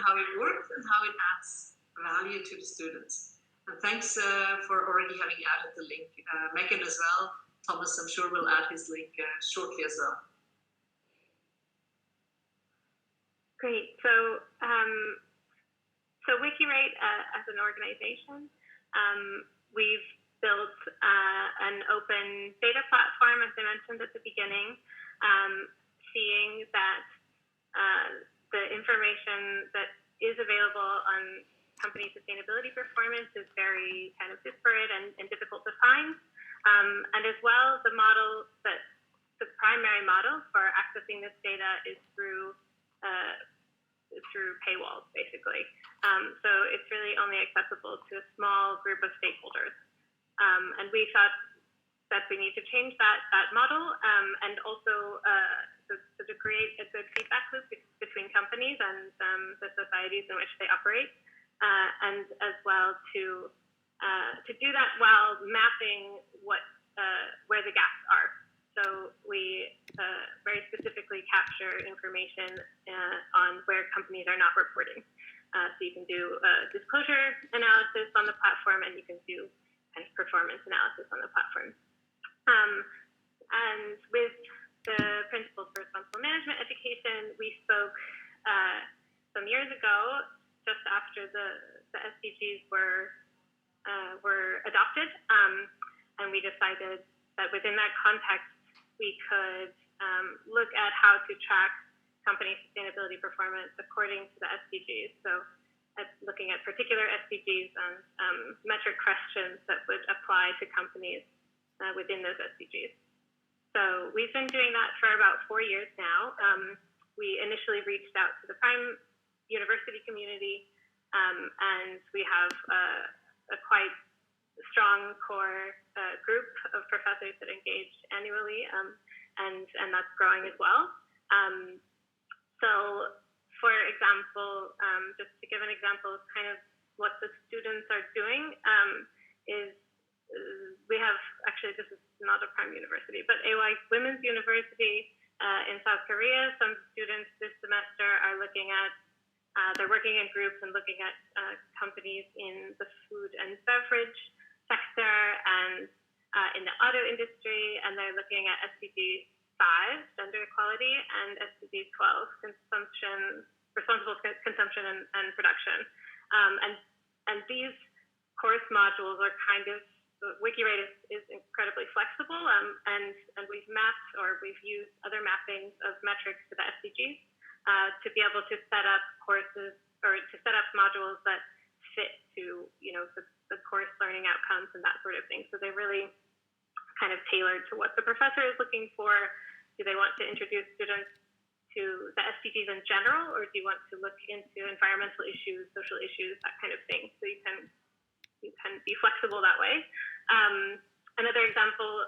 how it works and how it adds value to the students. And thanks for already having added the link. Megan as well. Thomas, I'm sure, will add his link shortly as well. Great. So, Wikirate as an organization, we've built an open data platform, as I mentioned at the beginning, seeing that the information that is available on company sustainability performance is very kind of disparate and difficult to find. And as well, the primary model for accessing this data is through paywalls, basically. So it's really only accessible to a small group of stakeholders. And we thought that we need to change that model and also to create a good feedback loop between companies and the societies in which they operate, and as well to do that while mapping where the gaps are. So we very specifically capture information on where companies are not reporting. So you can do disclosure analysis on the platform, and you can do kind of performance analysis on the platform. And with the Principles for Responsible Management Education, we spoke some years ago, just after the SDGs were adopted, and we decided that within that context, we could look at how to track company sustainability performance according to the SDGs. So looking at particular SDGs and metric questions that would apply to companies within those SDGs. So we've been doing that for about 4 years now. We initially reached out to the prime university community, and we have a quite strong core group of professors that engage annually, and that's growing as well. So, for example, just to give an example of kind of what the students are doing, is we have, actually this is not a prime university, but AY Women's University in South Korea. Some students this semester are looking at, they're working in groups and looking at companies in the food and beverage sector and in the auto industry, and they're looking at SDG 5, gender equality, and SDG 12, responsible consumption and production. And these course modules are kind of, Wikirate is incredibly flexible, and we've mapped, or we've used other mappings of metrics to the SDGs to be able to set up courses, or to set up modules that fit to, the course learning outcomes and that sort of thing. So they're really kind of tailored to what the professor is looking for. Do they want to introduce students to the SDGs in general, or do you want to look into environmental issues, social issues, that kind of thing? So you can be flexible that way. Another example,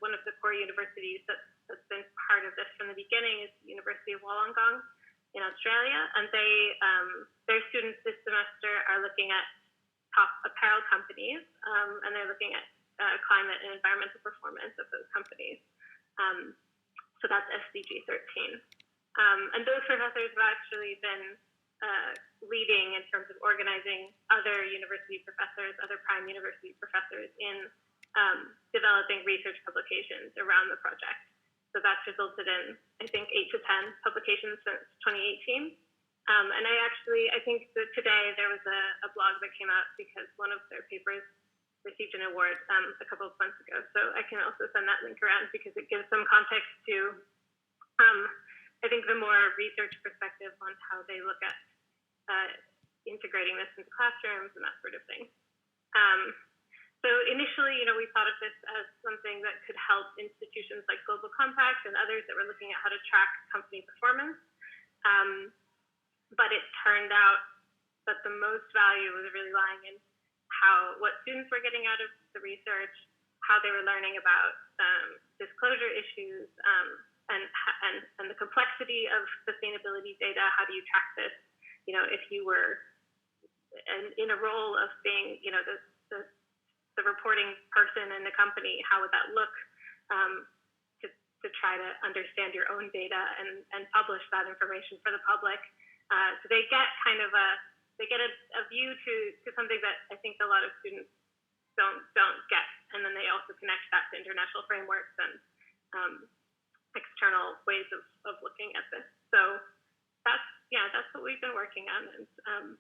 one of the core universities that's been part of this from the beginning is the University of Wollongong in Australia, and their students this semester are looking at top apparel companies, and they're looking at climate and environmental performance of those companies. So that's SDG 13. And those professors have actually been leading in terms of organizing other university professors, other prime university professors in developing research publications around the project. So that's resulted in, I think, 8 to 10 publications since 2018. And I think that today there was a blog that came out because one of their papers received an award a couple of months ago. So I can also send that link around because it gives some context to, I think, the more research perspective on how they look at integrating this into classrooms and that sort of thing. So initially, we thought of this as something that could help institutions like Global Compact and others that were looking at how to track company performance. But it turned out that the most value was really lying in what students were getting out of the research, how they were learning about disclosure issues, and the complexity of sustainability data. How do you track this? If you were in a role of being, the reporting person in the company, how would that look to try to understand your own data and publish that information for the public? So they get kind of a view to something that I think a lot of students don't get, and then they also connect that to international frameworks and external ways of looking at this. So that's what we've been working on, and